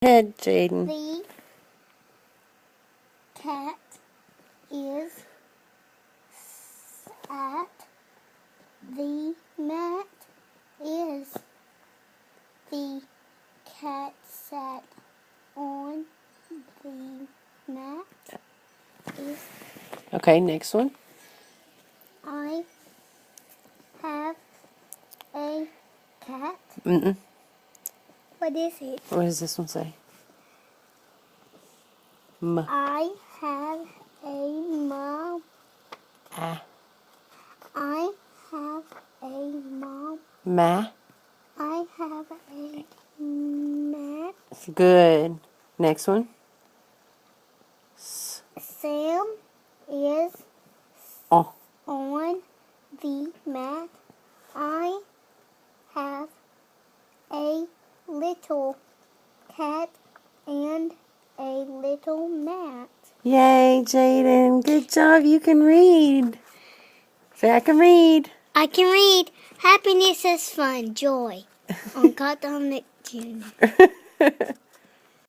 Head, Jaden. The cat is at the mat. Is the cat sat on the mat? Is Okay, next one. I have a cat. Mm-mm. What is it? What does this one say? M. I have a mom. Ah. I have a mom. Ma. I have a mat. Good. Next one. S. Sam is Oh. on the mat. I have a little cat and a little mat. Yay, Jaden. Good job. You can read. Say, I can read. I can read. Happiness is fun. Joy. On Cartoon Nick Jr.